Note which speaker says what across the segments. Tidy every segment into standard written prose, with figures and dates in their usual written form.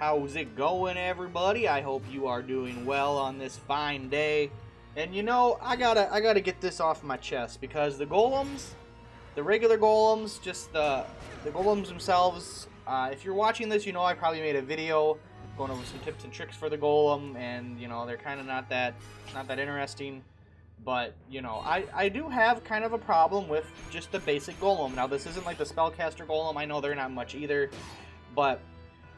Speaker 1: How's it going, everybody? I hope you are doing well on this fine day. And you know, I gotta get this off my chest because the golems, the regular golems, just the golems themselves. If you're watching this, you know I probably made a video going over some tips and tricks for the golem, and you know they're kind of not that interesting. But you know, I do have kind of a problem with just the basic golem. Now this isn't like the spellcaster golem. I know they're not much either, but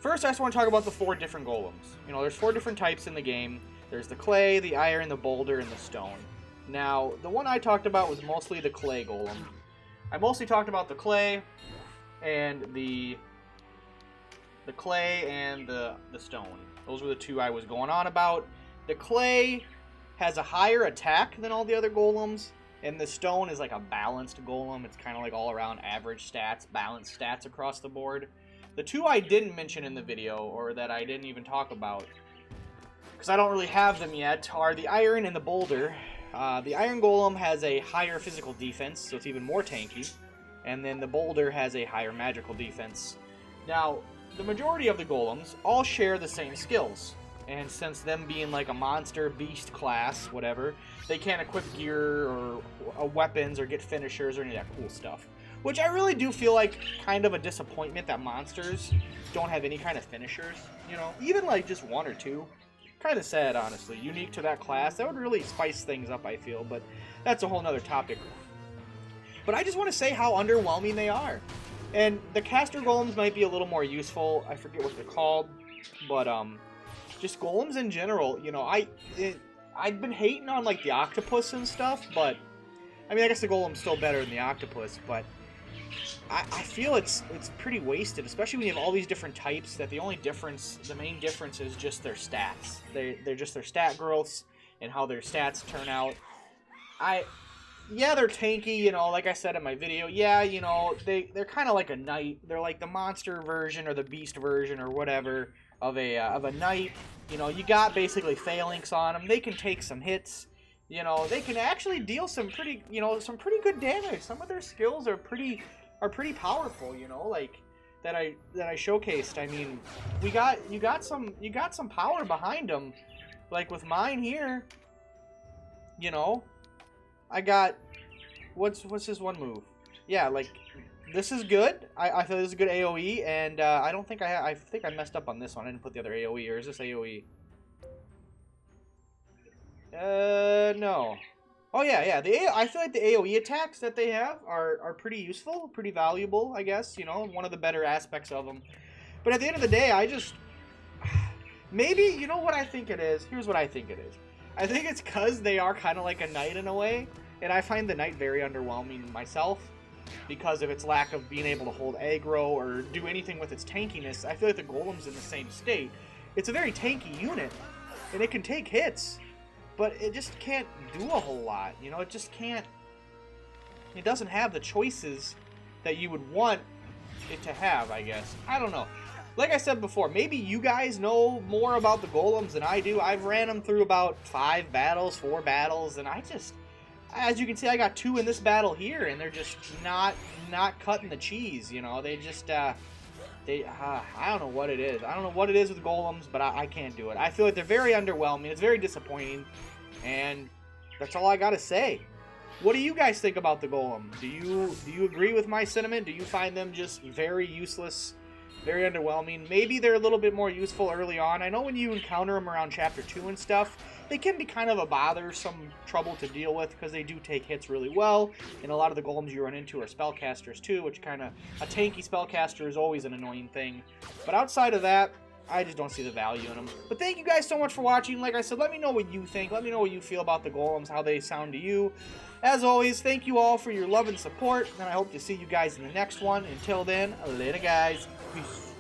Speaker 1: first I just want to talk about the 4 different golems. You know, there's 4 different types in the game. There's the clay, the iron, the boulder, and the stone. Now, the one I talked about was mostly the clay golem. I mostly talked about the clay and the stone. Those were the 2 I was going on about. The clay has a higher attack than all the other golems, and the stone is like a balanced golem. It's kind of like all around average stats, balanced stats across the board. The 2 I didn't mention in the video, or that I didn't even talk about, because I don't really have them yet, are the iron and the boulder. The iron golem has a higher physical defense, so it's even more tanky, and then the boulder has a higher magical defense. Now, the majority of the golems all share the same skills, and since them being like a monster, beast class, whatever, they can't equip gear or weapons or get finishers or any of that cool stuff. Which I really do feel like kind of a disappointment that monsters don't have any kind of finishers, you know, even like just 1 or 2. Kind of sad, honestly. Unique to that class. That would really spice things up, I feel, but that's a whole nother topic. But I just want to say how underwhelming they are. And the caster golems might be a little more useful. I forget what they're called, but just golems in general, you know, I've been hating on like the octopus and stuff, but I mean, I guess the golem's still better than the octopus, but I feel it's pretty wasted, especially when you have all these different types, that the main difference is just their stats. They're just their stat growths and how their stats turn out. Yeah, they're tanky, you know, like I said in my video. Yeah, you know, they're kind of like a knight. They're like the monster version or the beast version or whatever of a knight. You know, you got basically phalanx on them. They can take some hits. You know, they can actually deal some pretty good damage. Some of their skills are pretty powerful, you know, like that I showcased. I mean, you got some power behind them. Like with mine here, you know, I got what's his one move? Yeah, like this is good. I feel this is a good AoE, and I don't think I think I messed up on this one. I didn't put the other AoE, or is this AoE? No. Oh yeah. I feel like the AoE attacks that they have are pretty useful, pretty valuable, I guess. You know, one of the better aspects of them. But at the end of the day, maybe, you know what I think it is? Here's what I think it is. I think it's because they are kind of like a knight in a way, and I find the knight very underwhelming myself because of its lack of being able to hold aggro or do anything with its tankiness. I feel like the golem's in the same state. It's a very tanky unit, and it can take hits, but it just can't do a whole lot. You know, it just can't. It doesn't have the choices that you would want it to have, I guess. I don't know. Like I said before, maybe you guys know more about the golems than I do. I've ran them through about 4 battles, and I just, as you can see, I got 2 in this battle here, and they're just not cutting the cheese. You know, they just, I don't know what it is. I don't know what it is with golems, but I can't do it. I feel like they're very underwhelming. It's very disappointing, and that's all I gotta say. What do you guys think about the golem? Do you agree with my sentiment? Do you find them just very useless? Very underwhelming. Maybe they're a little bit more useful early on. I know when you encounter them around Chapter 2 and stuff, they can be kind of a bothersome trouble to deal with because they do take hits really well, and a lot of the golems you run into are spellcasters too, which kind of, a tanky spellcaster is always an annoying thing. But outside of that, I just don't see the value in them. But thank you guys so much for watching. Like I said, let me know what you think. Let me know what you feel about the golems, how they sound to you. As always, thank you all for your love and support, and I hope to see you guys in the next one. Until then, later guys. Peace.